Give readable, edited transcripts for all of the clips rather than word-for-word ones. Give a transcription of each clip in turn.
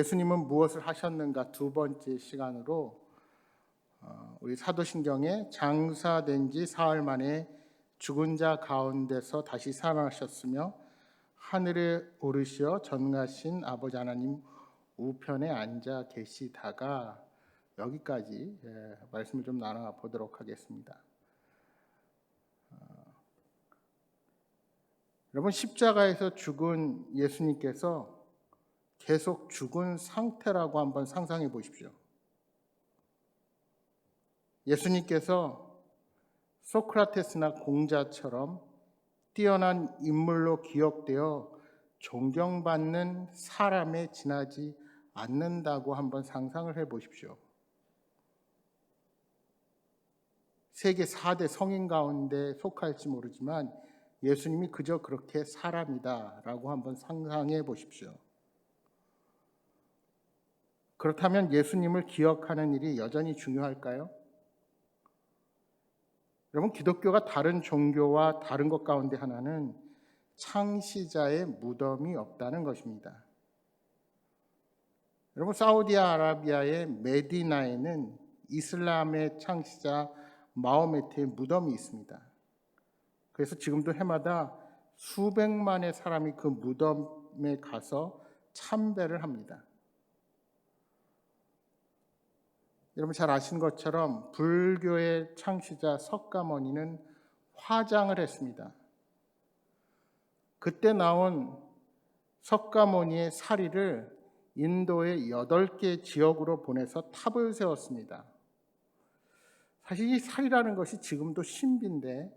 예수님은 무엇을 하셨는가 두 번째 시간으로 우리 사도신경에 장사된 지 사흘 만에 죽은 자 가운데서 다시 살아나셨으며 하늘에 오르시어 전가신 아버지 하나님 우편에 앉아 계시다가 여기까지 말씀을 좀 나눠보도록 하겠습니다. 여러분, 십자가에서 죽은 예수님께서 계속 죽은 상태라고 한번 상상해 보십시오. 예수님께서 소크라테스나 공자처럼 뛰어난 인물로 기억되어 존경받는 사람에 지나지 않는다고 한번 상상을 해 보십시오. 세계 4대 성인 가운데 속할지 모르지만 예수님이 그저 그렇게 사람이다라고 한번 상상해 보십시오. 그렇다면 예수님을 기억하는 일이 여전히 중요할까요? 여러분, 기독교가 다른 종교와 다른 것 가운데 하나는 창시자의 무덤이 없다는 것입니다. 여러분, 사우디아라비아의 메디나에는 이슬람의 창시자 마호메트의 무덤이 있습니다. 그래서 지금도 해마다 수백만의 사람이 그 무덤에 가서 참배를 합니다. 여러분 잘 아시는 것처럼 불교의 창시자 석가모니는 화장을 했습니다. 그때 나온 석가모니의 사리를 인도의 8개 지역으로 보내서 탑을 세웠습니다. 사실 이 사리라는 것이 지금도 신비인데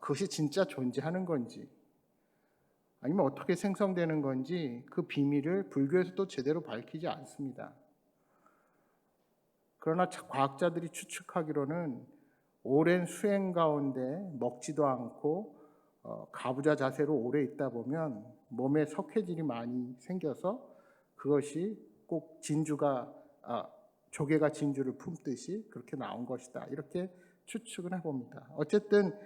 그것이 진짜 존재하는 건지 아니면 어떻게 생성되는 건지 그 비밀을 불교에서도 제대로 밝히지 않습니다. 그러나 과학자들이 추측하기로는 오랜 수행 가운데 먹지도 않고 가부좌 자세로 오래 있다 보면 몸에 석회질이 많이 생겨서 그것이 꼭 조개가 진주를 품듯이 그렇게 나온 것이다. 이렇게 추측을 해봅니다. 어쨌든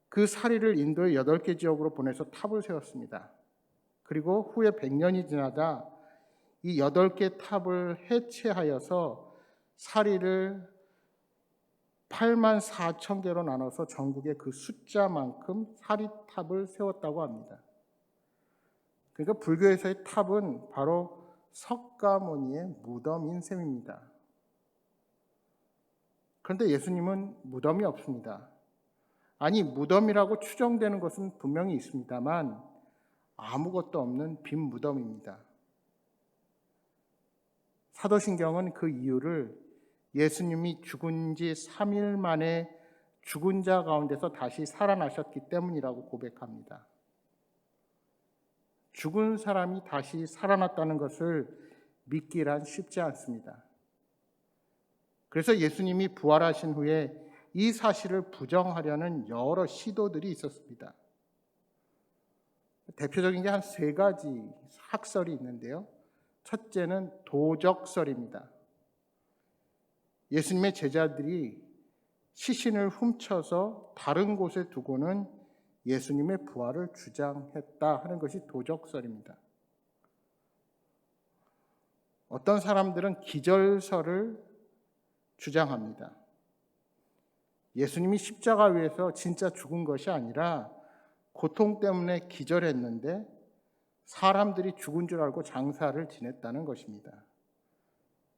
그 사리를 인도의 8개 지역으로 보내서 탑을 세웠습니다. 그리고 후에 100년이 지나다 이 8개 탑을 해체하여서 사리를 84,000개로 나눠서 전국에 그 숫자만큼 사리탑을 세웠다고 합니다. 그러니까 불교에서의 탑은 바로 석가모니의 무덤인 셈입니다. 그런데 예수님은 무덤이 없습니다. 아니, 무덤이라고 추정되는 것은 분명히 있습니다만 아무것도 없는 빈 무덤입니다. 사도신경은 그 이유를 예수님이 죽은 지 3일 만에 죽은 자 가운데서 다시 살아나셨기 때문이라고 고백합니다. 죽은 사람이 다시 살아났다는 것을 믿기란 쉽지 않습니다. 그래서 예수님이 부활하신 후에 이 사실을 부정하려는 여러 시도들이 있었습니다. 대표적인 게 한 3가지 학설이 있는데요. 첫째는 도적설입니다. 예수님의 제자들이 시신을 훔쳐서 다른 곳에 두고는 예수님의 부활을 주장했다 하는 것이 도적설입니다. 어떤 사람들은 기절설을 주장합니다. 예수님이 십자가 위에서 진짜 죽은 것이 아니라 고통 때문에 기절했는데 사람들이 죽은 줄 알고 장사를 지냈다는 것입니다.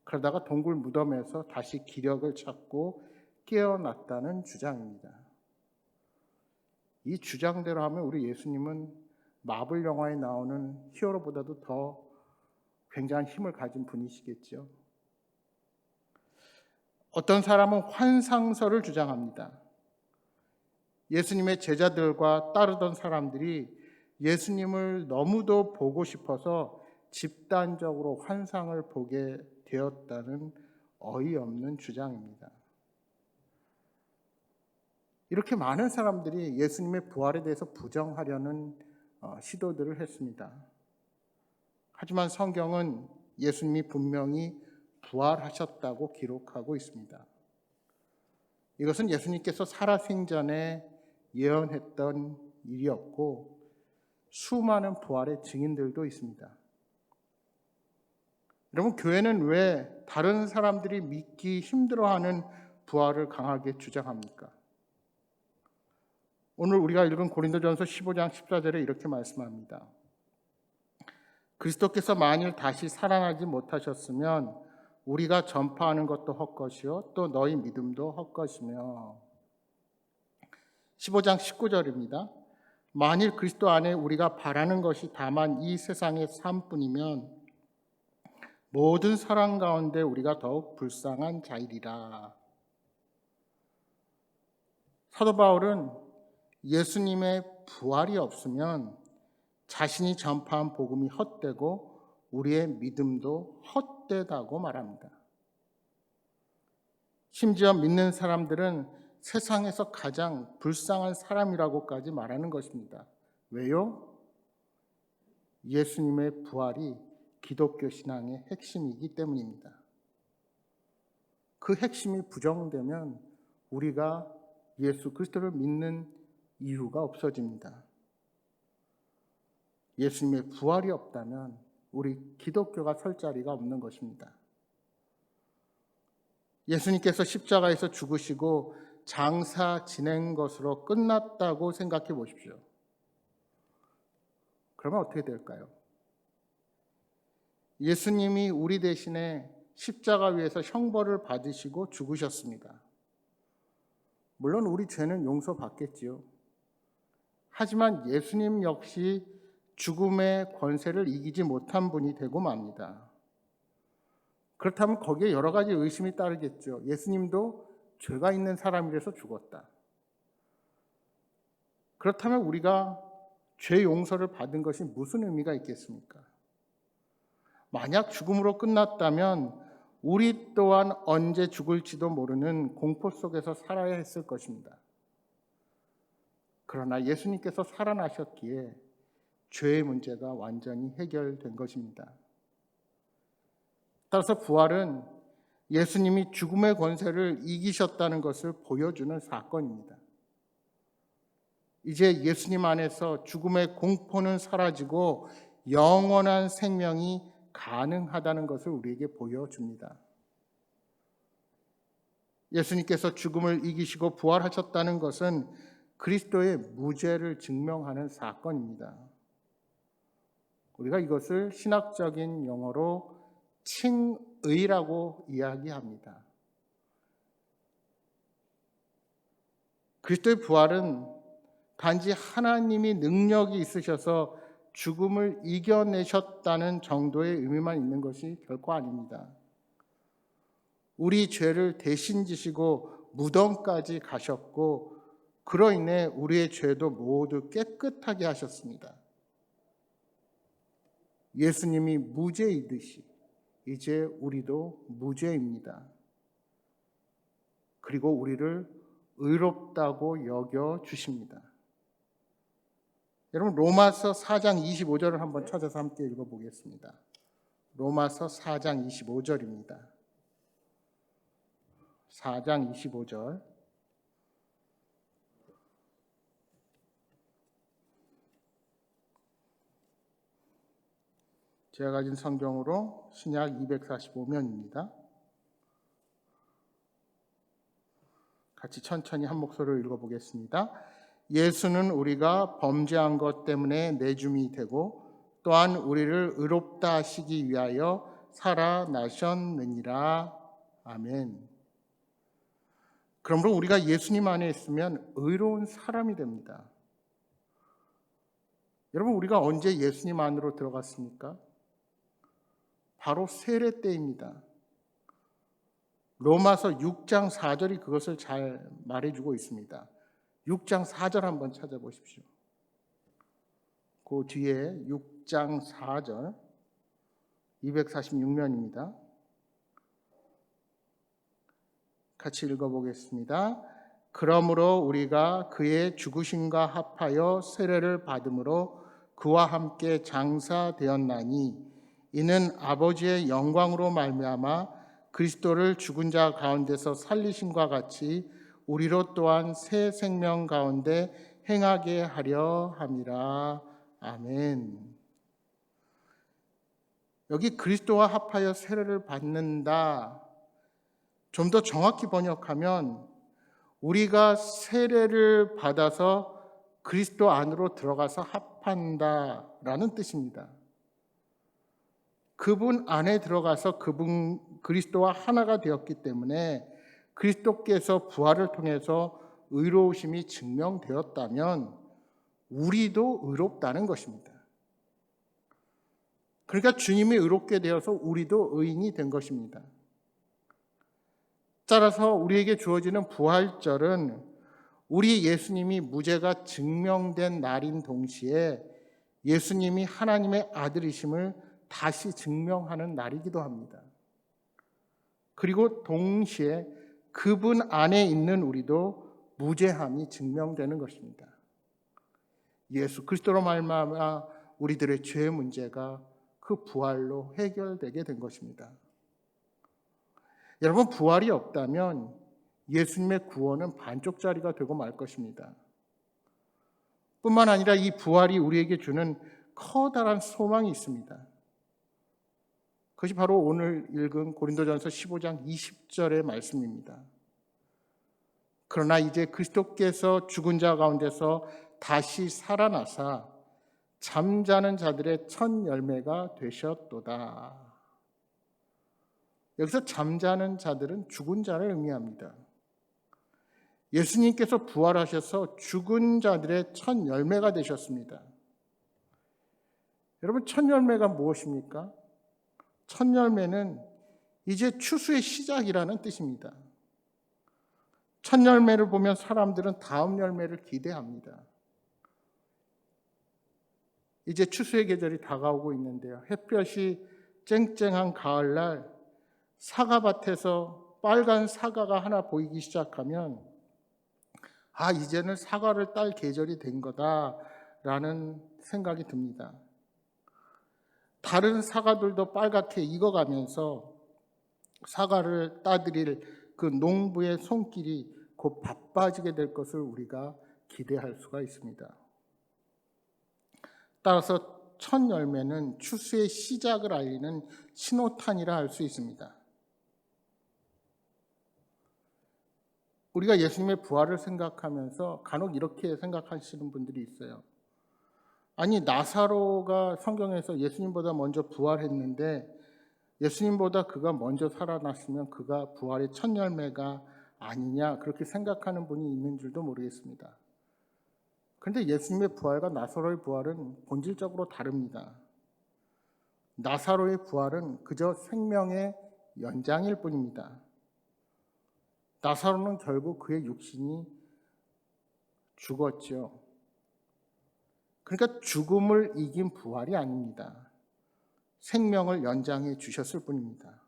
그러다가 동굴 무덤에서 다시 기력을 찾고 깨어났다는 주장입니다. 이 주장대로 하면 우리 예수님은 마블 영화에 나오는 히어로보다도 더 굉장한 힘을 가진 분이시겠죠. 어떤 사람은 환상설을 주장합니다. 예수님의 제자들과 따르던 사람들이 예수님을 너무도 보고 싶어서 집단적으로 환상을 보게 되었다는 어이없는 주장입니다. 이렇게 많은 사람들이 예수님의 부활에 대해서 부정하려는 시도들을 했습니다. 하지만 성경은 예수님이 분명히 부활하셨다고 기록하고 있습니다. 이것은 예수님께서 살아생전에 예언했던 일이었고 수많은 부활의 증인들도 있습니다. 여러분, 교회는 왜 다른 사람들이 믿기 힘들어하는 부활을 강하게 주장합니까? 오늘 우리가 읽은 고린도전서 15장 14절에 이렇게 말씀합니다. 그리스도께서 만일 다시 살아나지 못하셨으면 우리가 전파하는 것도 헛것이요 또 너희 믿음도 헛것이며. 15장 19절입니다. 만일 그리스도 안에 우리가 바라는 것이 다만 이 세상의 삶뿐이면 모든 사람 가운데 우리가 더욱 불쌍한 자이리라. 사도 바울은 예수님의 부활이 없으면 자신이 전파한 복음이 헛되고 우리의 믿음도 헛되다고 말합니다. 심지어 믿는 사람들은 세상에서 가장 불쌍한 사람이라고까지 말하는 것입니다. 왜요? 예수님의 부활이 기독교 신앙의 핵심이기 때문입니다. 그 핵심이 부정되면 우리가 예수 그리스도를 믿는 이유가 없어집니다. 예수님의 부활이 없다면 우리 기독교가 설 자리가 없는 것입니다. 예수님께서 십자가에서 죽으시고 장사 지낸 것으로 끝났다고 생각해 보십시오. 그러면 어떻게 될까요? 예수님이 우리 대신에 십자가 위에서 형벌을 받으시고 죽으셨습니다. 물론 우리 죄는 용서받겠지요. 하지만 예수님 역시 죽음의 권세를 이기지 못한 분이 되고 맙니다. 그렇다면 거기에 여러 가지 의심이 따르겠죠. 예수님도 죄가 있는 사람이라서 죽었다. 그렇다면 우리가 죄 용서를 받은 것이 무슨 의미가 있겠습니까? 만약 죽음으로 끝났다면 우리 또한 언제 죽을지도 모르는 공포 속에서 살아야 했을 것입니다. 그러나 예수님께서 살아나셨기에 죄의 문제가 완전히 해결된 것입니다. 따라서 부활은 예수님이 죽음의 권세를 이기셨다는 것을 보여주는 사건입니다. 이제 예수님 안에서 죽음의 공포는 사라지고 영원한 생명이 가능하다는 것을 우리에게 보여줍니다. 예수님께서 죽음을 이기시고 부활하셨다는 것은 그리스도의 무죄를 증명하는 사건입니다. 우리가 이것을 신학적인 용어로 칭의라고 이야기합니다. 그리스도의 부활은 단지 하나님이 능력이 있으셔서 죽음을 이겨내셨다는 정도의 의미만 있는 것이 결코 아닙니다. 우리 죄를 대신 지시고 무덤까지 가셨고 그로 인해 우리의 죄도 모두 깨끗하게 하셨습니다. 예수님이 무죄이듯이 이제 우리도 무죄입니다. 그리고 우리를 의롭다고 여겨 주십니다. 여러분, 로마서 4장 25절을 한번 찾아서 함께 읽어보겠습니다. 로마서 4장 25절입니다. 4장 25절. 제가 가진 성경으로 신약 245면입니다. 같이 천천히 한 목소리로 읽어보겠습니다. 예수는 우리가 범죄한 것 때문에 내줌이 되고 또한 우리를 의롭다 하시기 위하여 살아나셨느니라. 아멘. 그러므로 우리가 예수님 안에 있으면 의로운 사람이 됩니다. 여러분, 우리가 언제 예수님 안으로 들어갔습니까? 바로 세례 때입니다. 로마서 6장 4절이 그것을 잘 말해주고 있습니다. 6장 4절 한번 찾아보십시오. 그 뒤에 6장 4절 246면입니다. 같이 읽어보겠습니다. 그러므로 우리가 그의 죽으심과 합하여 세례를 받음으로 그와 함께 장사되었나니 이는 아버지의 영광으로 말미암아 그리스도를 죽은 자 가운데서 살리심과 같이 우리로 또한 새 생명 가운데 행하게 하려 함이라. 아멘. 여기 그리스도와 합하여 세례를 받는다. 좀 더 정확히 번역하면 우리가 세례를 받아서 그리스도 안으로 들어가서 합한다라는 뜻입니다. 그분 안에 들어가서 그리스도와 하나가 되었기 때문에 그리스도께서 부활을 통해서 의로우심이 증명되었다면 우리도 의롭다는 것입니다. 그러니까 주님이 의롭게 되어서 우리도 의인이 된 것입니다. 따라서 우리에게 주어지는 부활절은 우리 예수님이 무죄가 증명된 날인 동시에 예수님이 하나님의 아들이심을 다시 증명하는 날이기도 합니다. 그리고 동시에 그분 안에 있는 우리도 무죄함이 증명되는 것입니다. 예수 그리스도로 말미암아 우리들의 죄의 문제가 그 부활로 해결되게 된 것입니다. 여러분, 부활이 없다면 예수님의 구원은 반쪽짜리가 되고 말 것입니다. 뿐만 아니라 이 부활이 우리에게 주는 커다란 소망이 있습니다. 그것이 바로 오늘 읽은 고린도전서 15장 20절의 말씀입니다. 그러나 이제 그리스도께서 죽은 자 가운데서 다시 살아나사 잠자는 자들의 첫 열매가 되셨도다. 여기서 잠자는 자들은 죽은 자를 의미합니다. 예수님께서 부활하셔서 죽은 자들의 첫 열매가 되셨습니다. 여러분, 첫 열매가 무엇입니까? 첫 열매는 이제 추수의 시작이라는 뜻입니다. 첫 열매를 보면 사람들은 다음 열매를 기대합니다. 이제 추수의 계절이 다가오고 있는데요. 햇볕이 쨍쨍한 가을날 사과밭에서 빨간 사과가 하나 보이기 시작하면 이제는 사과를 딸 계절이 된 거다라는 생각이 듭니다. 다른 사과들도 빨갛게 익어가면서 사과를 따드릴 그 농부의 손길이 곧 바빠지게 될 것을 우리가 기대할 수가 있습니다. 따라서 첫 열매는 추수의 시작을 알리는 신호탄이라 할 수 있습니다. 우리가 예수님의 부활을 생각하면서 간혹 이렇게 생각하시는 분들이 있어요. 아니, 나사로가 성경에서 예수님보다 먼저 부활했는데 예수님보다 그가 먼저 살아났으면 그가 부활의 첫 열매가 아니냐, 그렇게 생각하는 분이 있는 줄도 모르겠습니다. 그런데 예수님의 부활과 나사로의 부활은 본질적으로 다릅니다. 나사로의 부활은 그저 생명의 연장일 뿐입니다. 나사로는 결국 그의 육신이 죽었죠. 그러니까 죽음을 이긴 부활이 아닙니다. 생명을 연장해 주셨을 뿐입니다.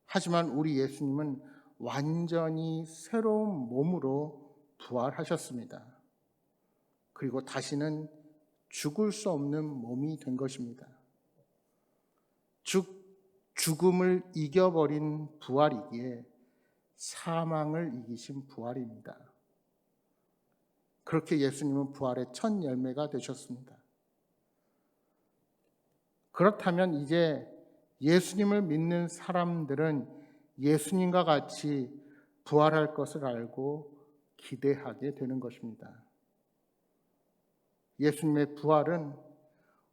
하지만 우리 예수님은 완전히 새로운 몸으로 부활하셨습니다. 그리고 다시는 죽을 수 없는 몸이 된 것입니다. 죽음을 이겨버린 부활이기에 사망을 이기신 부활입니다. 그렇게 예수님은 부활의 첫 열매가 되셨습니다. 그렇다면 이제 예수님을 믿는 사람들은 예수님과 같이 부활할 것을 알고 기대하게 되는 것입니다. 예수님의 부활은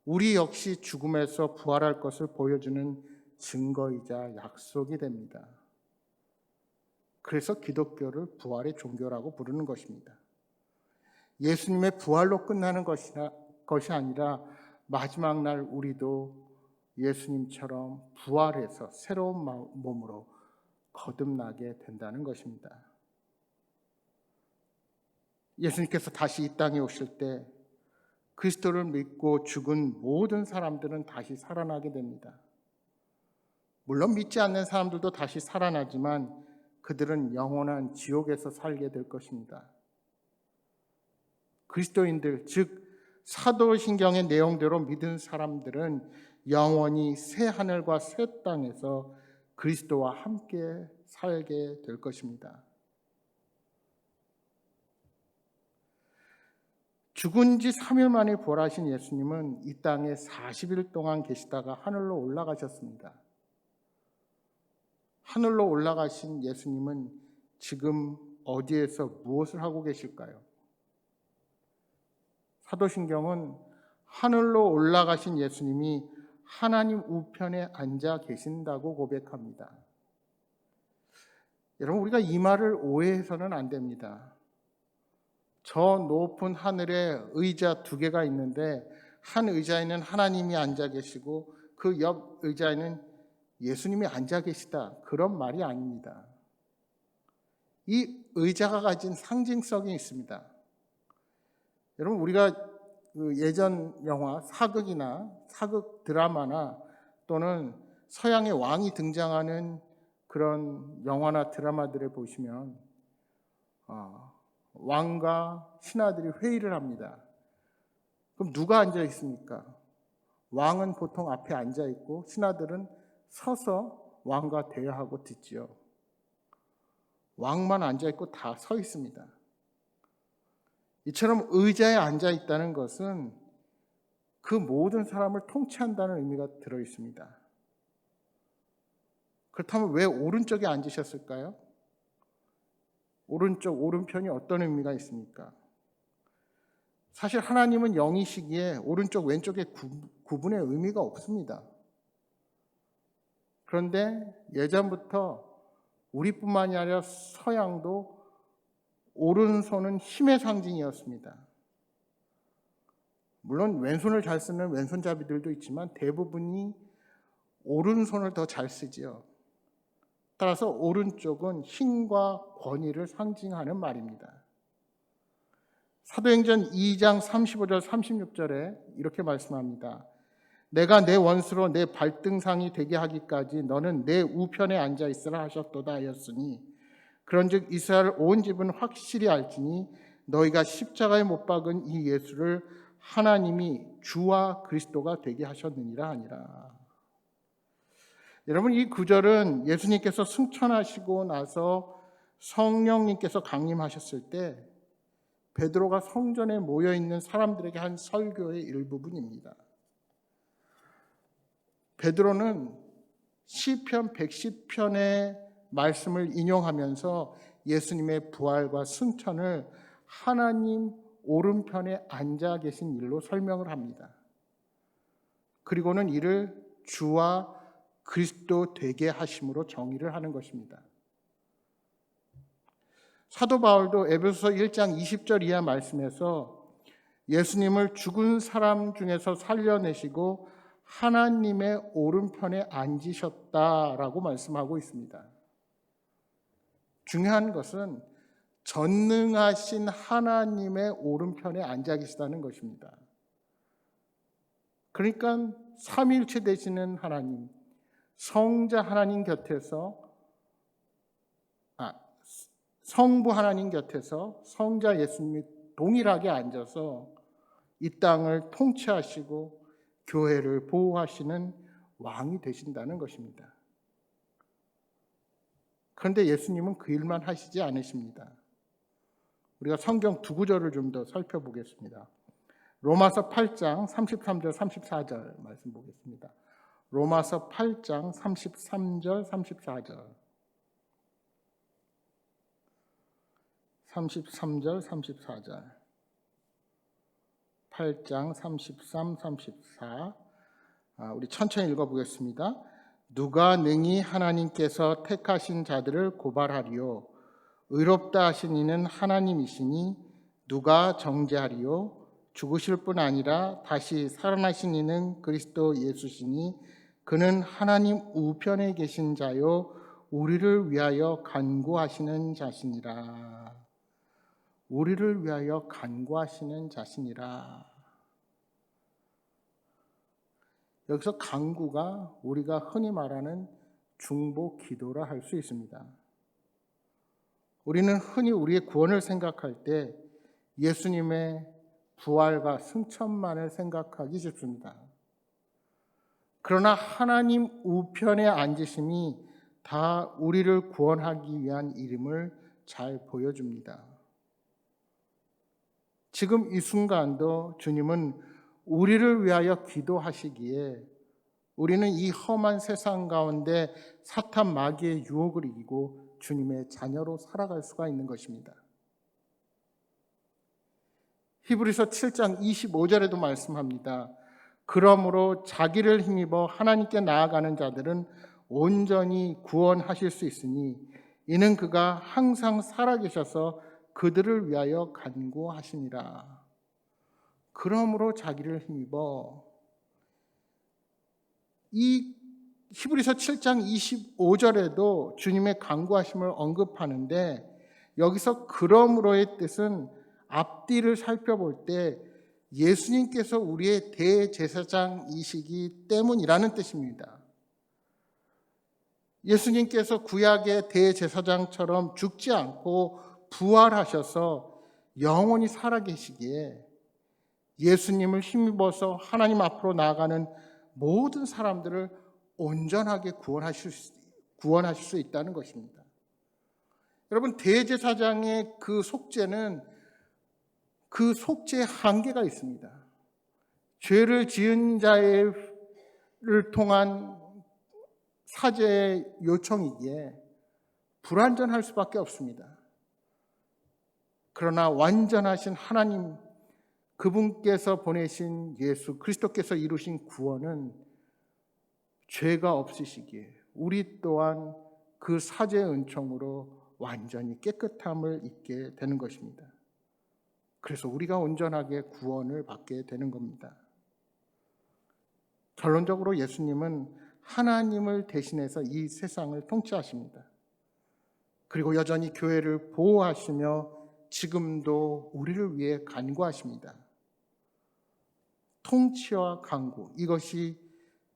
우리 역시 죽음에서 부활할 것을 보여주는 증거이자 약속이 됩니다. 그래서 기독교를 부활의 종교라고 부르는 것입니다. 예수님의 부활로 끝나는 것이 아니라 마지막 날 우리도 예수님처럼 부활해서 새로운 몸으로 거듭나게 된다는 것입니다. 예수님께서 다시 이 땅에 오실 때 그리스도를 믿고 죽은 모든 사람들은 다시 살아나게 됩니다. 물론 믿지 않는 사람들도 다시 살아나지만 그들은 영원한 지옥에서 살게 될 것입니다. 그리스도인들, 즉 사도신경의 내용대로 믿은 사람들은 영원히 새 하늘과 새 땅에서 그리스도와 함께 살게 될 것입니다. 죽은 지 3일 만에 부활하신 예수님은 이 땅에 40일 동안 계시다가 하늘로 올라가셨습니다. 하늘로 올라가신 예수님은 지금 어디에서 무엇을 하고 계실까요? 사도신경은 하늘로 올라가신 예수님이 하나님 우편에 앉아 계신다고 고백합니다. 여러분, 우리가 이 말을 오해해서는 안 됩니다. 저 높은 하늘에 의자 2개가 있는데 한 의자에는 하나님이 앉아 계시고 그 옆 의자에는 예수님이 앉아 계시다. 그런 말이 아닙니다. 이 의자가 가진 상징성이 있습니다. 여러분, 우리가 예전 영화 사극이나 사극 드라마나 또는 서양의 왕이 등장하는 그런 영화나 드라마들을 보시면 왕과 신하들이 회의를 합니다. 그럼 누가 앉아 있습니까? 왕은 보통 앞에 앉아 있고 신하들은 서서 왕과 대화하고 듣지요. 왕만 앉아 있고 다 서 있습니다. 이처럼 의자에 앉아 있다는 것은 그 모든 사람을 통치한다는 의미가 들어 있습니다. 그렇다면 왜 오른쪽에 앉으셨을까요? 오른편이 어떤 의미가 있습니까? 사실 하나님은 영이시기에 오른쪽 왼쪽의 구분의 의미가 없습니다. 그런데 예전부터 우리뿐만이 아니라 서양도 오른손은 힘의 상징이었습니다. 물론 왼손을 잘 쓰는 왼손잡이들도 있지만 대부분이 오른손을 더 잘 쓰지요. 따라서 오른쪽은 힘과 권위를 상징하는 말입니다. 사도행전 2장 35절 36절에 이렇게 말씀합니다. 내가 내 원수로 내 발등상이 되게 하기까지 너는 내 우편에 앉아 있으라 하셨도다 하였으니 그런즉 이스라엘 온 집은 확실히 알지니 너희가 십자가에 못 박은 이 예수를 하나님이 주와 그리스도가 되게 하셨느니라 하니라. 여러분, 이 구절은 예수님께서 승천하시고 나서 성령님께서 강림하셨을 때 베드로가 성전에 모여 있는 사람들에게 한 설교의 일부분입니다. 베드로는 시편 110편의 말씀을 인용하면서 예수님의 부활과 승천을 하나님 오른편에 앉아 계신 일로 설명을 합니다. 그리고는 이를 주와 그리스도 되게 하심으로 정의를 하는 것입니다. 사도 바울도 에베소서 1장 20절 이하 말씀에서 예수님을 죽은 사람 중에서 살려내시고 하나님의 오른편에 앉으셨다라고 말씀하고 있습니다. 중요한 것은 전능하신 하나님의 오른편에 앉아 계시다는 것입니다. 그러니까 삼위일체 되시는 하나님, 성자 하나님 곁에서 성부 하나님 곁에서 성자 예수님이 동일하게 앉아서 이 땅을 통치하시고 교회를 보호하시는 왕이 되신다는 것입니다. 그런데 예수님은 그 일만 하시지 않으십니다. 우리가 성경 2구절을 좀 더 살펴보겠습니다. 로마서 8장 33절 34절 말씀 보겠습니다. 로마서 8장 33절 34절 33절 34절 8장 33, 34 우리 천천히 읽어보겠습니다. 누가 능히 하나님께서 택하신 자들을 고발하리요 의롭다 하신 이는 하나님이시니 누가 정죄하리요 죽으실 뿐 아니라 다시 살아나신 이는 그리스도 예수시니 그는 하나님 우편에 계신 자요 우리를 위하여 간구하시는 자시니라. 우리를 위하여 간구하시는 자시니라. 여기서 간구가 우리가 흔히 말하는 중보 기도라 할 수 있습니다. 우리는 흔히 우리의 구원을 생각할 때 예수님의 부활과 승천만을 생각하기 쉽습니다. 그러나 하나님 우편에 앉으심이 다 우리를 구원하기 위한 일임을 잘 보여줍니다. 지금 이 순간도 주님은 우리를 위하여 기도하시기에 우리는 이 험한 세상 가운데 사탄 마귀의 유혹을 이기고 주님의 자녀로 살아갈 수가 있는 것입니다. 히브리서 7장 25절에도 말씀합니다. 그러므로 자기를 힘입어 하나님께 나아가는 자들은 온전히 구원하실 수 있으니 이는 그가 항상 살아계셔서 그들을 위하여 간구하시니라. 그러므로 자기를 힘입어. 이 히브리서 7장 25절에도 주님의 간구하심을 언급하는데 여기서 그러므로의 뜻은 앞뒤를 살펴볼 때 예수님께서 우리의 대제사장이시기 때문이라는 뜻입니다. 예수님께서 구약의 대제사장처럼 죽지 않고 부활하셔서 영원히 살아계시기에 예수님을 힘입어서 하나님 앞으로 나아가는 모든 사람들을 온전하게 구원하실 수 있다는 것입니다. 여러분, 대제사장의 그 속죄는 그 속죄의 한계가 있습니다. 죄를 지은 자를 통한 사죄의 요청이기에 불완전할 수밖에 없습니다. 그러나 완전하신 하나님, 그분께서 보내신 예수 그리스도께서 이루신 구원은 죄가 없으시기에 우리 또한 그 사죄의 은총으로 완전히 깨끗함을 입게 되는 것입니다. 그래서 우리가 온전하게 구원을 받게 되는 겁니다. 결론적으로 예수님은 하나님을 대신해서 이 세상을 통치하십니다. 그리고 여전히 교회를 보호하시며 지금도 우리를 위해 간구하십니다. 통치와 간구, 이것이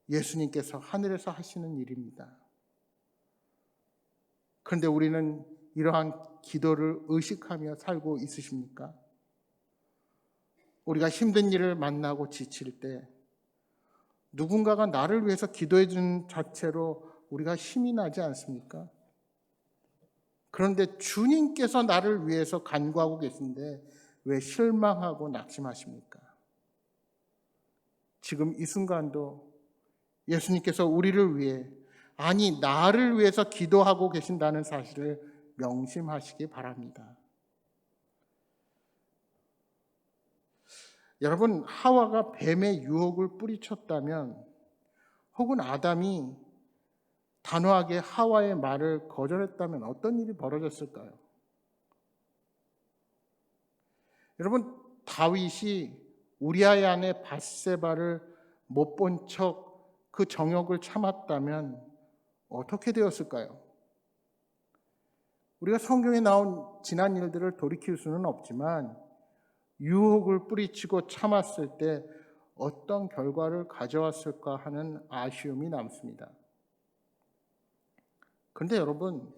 예수님께서 하늘에서 하시는 일입니다. 그런데 우리는 이러한 기도를 의식하며 살고 있으십니까? 우리가 힘든 일을 만나고 지칠 때 누군가가 나를 위해서 기도해 준 자체로 우리가 힘이 나지 않습니까? 그런데 주님께서 나를 위해서 간구하고 계신데 왜 실망하고 낙심하십니까? 지금 이 순간도 예수님께서 우리를 위해, 아니 나를 위해서 기도하고 계신다는 사실을 명심하시기 바랍니다. 여러분, 하와가 뱀의 유혹을 뿌리쳤다면, 혹은 아담이 단호하게 하와의 말을 거절했다면 어떤 일이 벌어졌을까요? 여러분, 다윗이 우리아의 아내 밧세바를 못 본 척 그 정욕을 참았다면 어떻게 되었을까요? 우리가 성경에 나온 지난 일들을 돌이킬 수는 없지만 유혹을 뿌리치고 참았을 때 어떤 결과를 가져왔을까 하는 아쉬움이 남습니다. 그런데 여러분,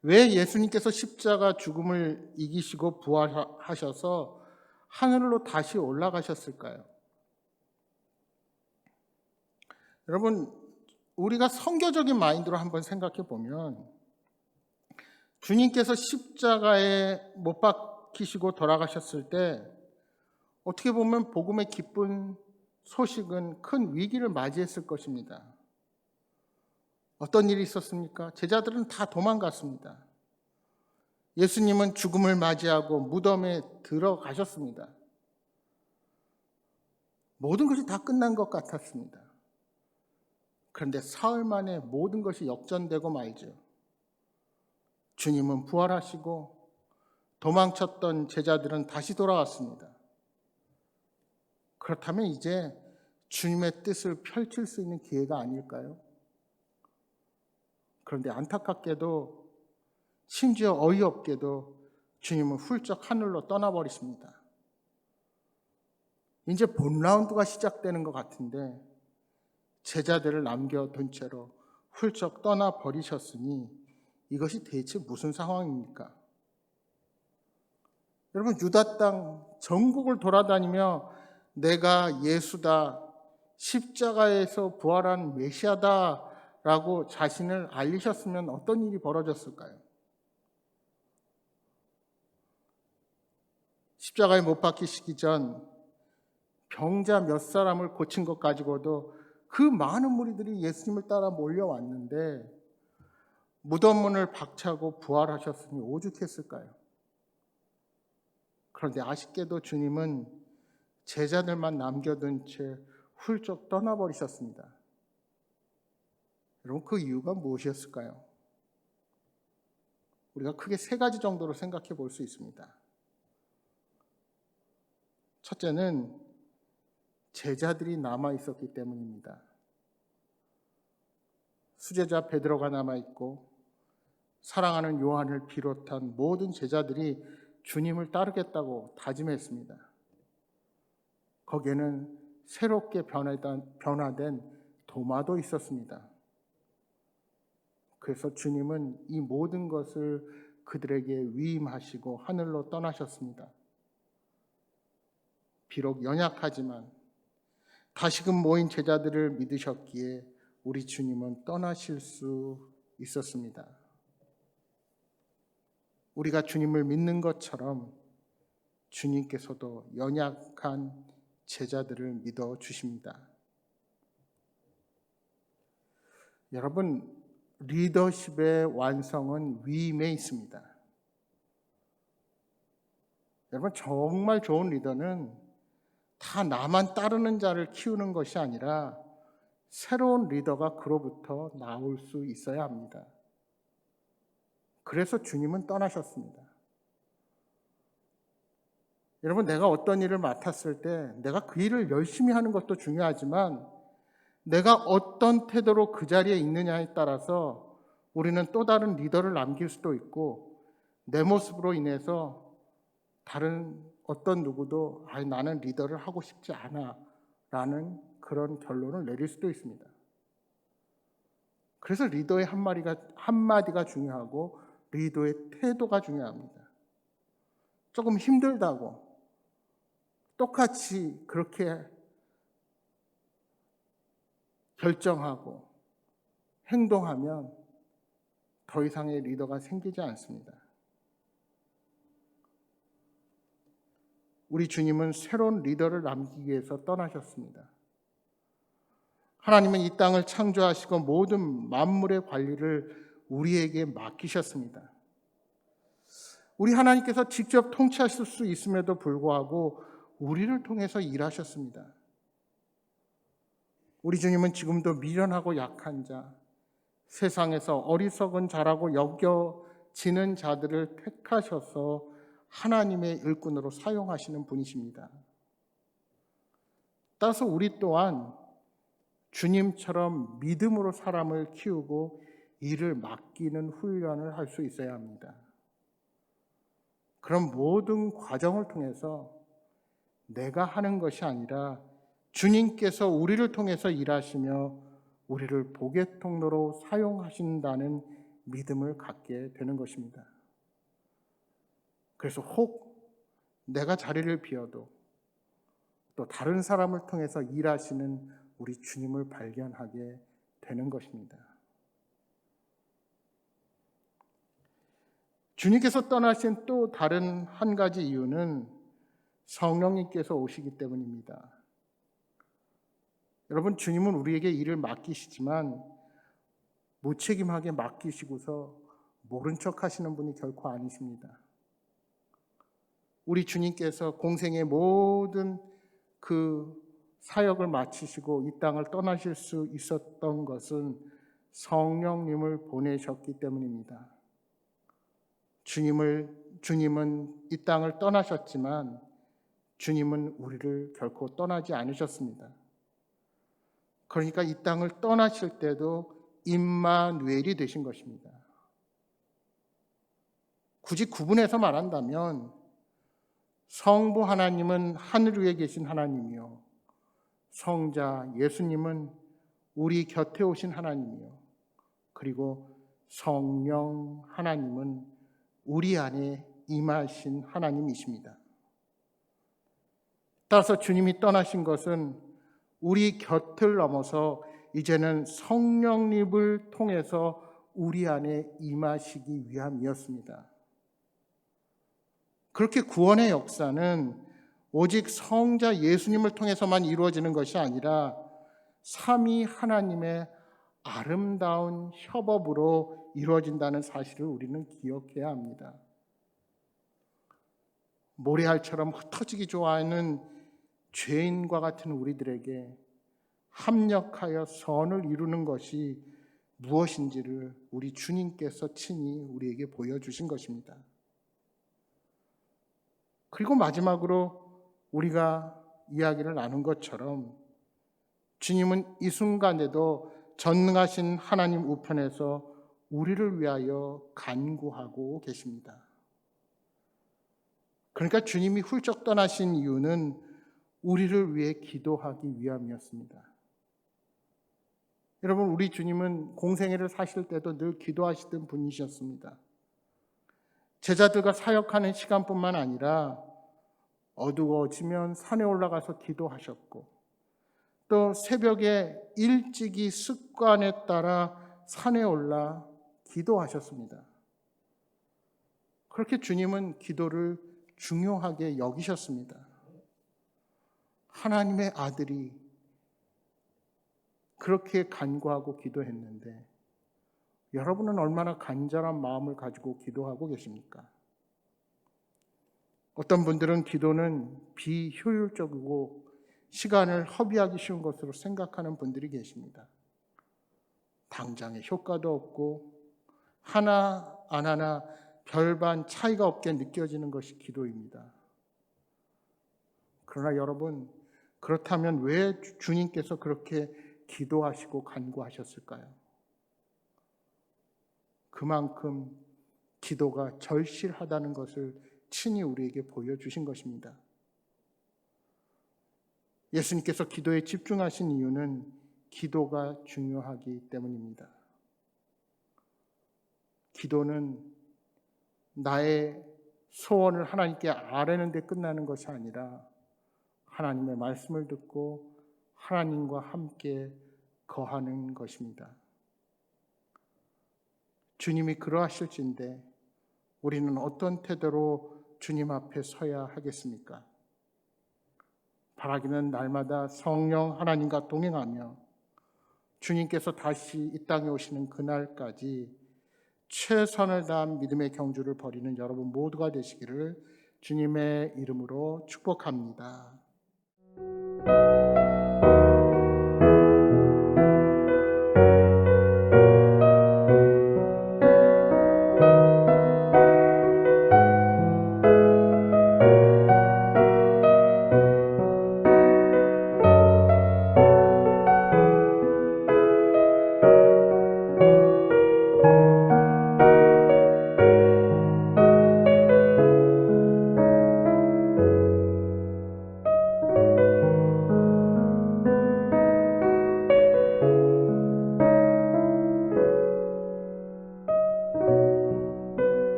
왜 예수님께서 십자가 죽음을 이기시고 부활하셔서 하늘로 다시 올라가셨을까요? 여러분, 우리가 선교적인 마인드로 한번 생각해 보면 주님께서 십자가에 못 박히시고 돌아가셨을 때 어떻게 보면 복음의 기쁜 소식은 큰 위기를 맞이했을 것입니다. 어떤 일이 있었습니까? 제자들은 다 도망갔습니다. 예수님은 죽음을 맞이하고 무덤에 들어가셨습니다. 모든 것이 다 끝난 것 같았습니다. 그런데 사흘 만에 모든 것이 역전되고 말죠. 주님은 부활하시고 도망쳤던 제자들은 다시 돌아왔습니다. 그렇다면 이제 주님의 뜻을 펼칠 수 있는 기회가 아닐까요? 그런데 안타깝게도, 심지어 어이없게도 주님은 훌쩍 하늘로 떠나버리십니다. 이제 본 라운드가 시작되는 것 같은데 제자들을 남겨둔 채로 훌쩍 떠나버리셨으니 이것이 대체 무슨 상황입니까? 여러분, 유다 땅 전국을 돌아다니며 내가 예수다, 십자가에서 부활한 메시아다라고 자신을 알리셨으면 어떤 일이 벌어졌을까요? 십자가에 못 박히시기 전 병자 몇 사람을 고친 것 가지고도 그 많은 무리들이 예수님을 따라 몰려왔는데 무덤 문을 박차고 부활하셨으니 오죽했을까요? 그런데 아쉽게도 주님은 제자들만 남겨둔 채 훌쩍 떠나버리셨습니다. 여러분, 그 이유가 무엇이었을까요? 우리가 크게 세 가지 정도로 생각해 볼 수 있습니다. 첫째는 제자들이 남아 있었기 때문입니다. 수제자 베드로가 남아 있고 사랑하는 요한을 비롯한 모든 제자들이 주님을 따르겠다고 다짐했습니다. 거기에는 새롭게 변화된 도마도 있었습니다. 그래서 주님은 이 모든 것을 그들에게 위임하시고 하늘로 떠나셨습니다. 비록 연약하지만 다시금 모인 제자들을 믿으셨기에 우리 주님은 떠나실 수 있었습니다. 우리가 주님을 믿는 것처럼 주님께서도 연약한 제자들을 믿어 주십니다. 여러분, 리더십의 완성은 위임에 있습니다. 여러분, 정말 좋은 리더는 다 나만 따르는 자를 키우는 것이 아니라 새로운 리더가 그로부터 나올 수 있어야 합니다. 그래서 주님은 떠나셨습니다. 여러분, 내가 어떤 일을 맡았을 때 내가 그 일을 열심히 하는 것도 중요하지만 내가 어떤 태도로 그 자리에 있느냐에 따라서 우리는 또 다른 리더를 남길 수도 있고 내 모습으로 인해서 다른 어떤 누구도 나는 리더를 하고 싶지 않아 라는 그런 결론을 내릴 수도 있습니다. 그래서 리더의 한마디가 중요하고 리더의 태도가 중요합니다. 조금 힘들다고 똑같이 그렇게 결정하고 행동하면 더 이상의 리더가 생기지 않습니다. 우리 주님은 새로운 리더를 남기기 위해서 떠나셨습니다. 하나님은 이 땅을 창조하시고 모든 만물의 관리를 우리에게 맡기셨습니다. 우리 하나님께서 직접 통치하실 수 있음에도 불구하고 우리를 통해서 일하셨습니다. 우리 주님은 지금도 미련하고 약한 자, 세상에서 어리석은 자라고 여겨지는 자들을 택하셔서 하나님의 일꾼으로 사용하시는 분이십니다. 따라서 우리 또한 주님처럼 믿음으로 사람을 키우고 일을 맡기는 훈련을 할 수 있어야 합니다. 그럼 모든 과정을 통해서 내가 하는 것이 아니라 주님께서 우리를 통해서 일하시며 우리를 복의 통로로 사용하신다는 믿음을 갖게 되는 것입니다. 그래서 혹 내가 자리를 비워도 또 다른 사람을 통해서 일하시는 우리 주님을 발견하게 되는 것입니다. 주님께서 떠나신 또 다른 한 가지 이유는 성령님께서 오시기 때문입니다. 여러분, 주님은 우리에게 일을 맡기시지만 무책임하게 맡기시고서 모른 척 하시는 분이 결코 아니십니다. 우리 주님께서 공생의 모든 그 사역을 마치시고 이 땅을 떠나실 수 있었던 것은 성령님을 보내셨기 때문입니다. 주님은 이 땅을 떠나셨지만 주님은 우리를 결코 떠나지 않으셨습니다. 그러니까 이 땅을 떠나실 때도 임마누엘이 되신 것입니다. 굳이 구분해서 말한다면 성부 하나님은 하늘 위에 계신 하나님이요, 성자 예수님은 우리 곁에 오신 하나님이요, 그리고 성령 하나님은 우리 안에 임하신 하나님이십니다. 따라서 주님이 떠나신 것은 우리 곁을 넘어서 이제는 성령님을 통해서 우리 안에 임하시기 위함이었습니다. 그렇게 구원의 역사는 오직 성자 예수님을 통해서만 이루어지는 것이 아니라 삼위 하나님의 아름다운 협업으로 이루어진다는 사실을 우리는 기억해야 합니다. 모래알처럼 흩어지기 좋아하는 죄인과 같은 우리들에게 합력하여 선을 이루는 것이 무엇인지를 우리 주님께서 친히 우리에게 보여주신 것입니다. 그리고 마지막으로 우리가 이야기를 나눈 것처럼 주님은 이 순간에도 전능하신 하나님 우편에서 우리를 위하여 간구하고 계십니다. 그러니까 주님이 훌쩍 떠나신 이유는 우리를 위해 기도하기 위함이었습니다. 여러분, 우리 주님은 공생애를 사실 때도 늘 기도하시던 분이셨습니다. 제자들과 사역하는 시간뿐만 아니라 어두워지면 산에 올라가서 기도하셨고, 또 새벽에 일찍이 습관에 따라 산에 올라 기도하셨습니다. 그렇게 주님은 기도를 중요하게 여기셨습니다. 하나님의 아들이 그렇게 간구하고 기도했는데 여러분은 얼마나 간절한 마음을 가지고 기도하고 계십니까? 어떤 분들은 기도는 비효율적이고 시간을 허비하기 쉬운 것으로 생각하는 분들이 계십니다. 당장의 효과도 없고 하나 안 하나 별반 차이가 없게 느껴지는 것이 기도입니다. 그러나 여러분, 그렇다면 왜 주님께서 그렇게 기도하시고 간구하셨을까요? 그만큼 기도가 절실하다는 것을 친히 우리에게 보여주신 것입니다. 예수님께서 기도에 집중하신 이유는 기도가 중요하기 때문입니다. 기도는 나의 소원을 하나님께 아뢰는 데 끝나는 것이 아니라 하나님의 말씀을 듣고 하나님과 함께 거하는 것입니다. 주님이 그러하실진데 우리는 어떤 태도로 주님 앞에 서야 하겠습니까? 바라기는 날마다 성령 하나님과 동행하며 주님께서 다시 이 땅에 오시는 그날까지 최선을 다한 믿음의 경주를 벌이는 여러분 모두가 되시기를 주님의 이름으로 축복합니다.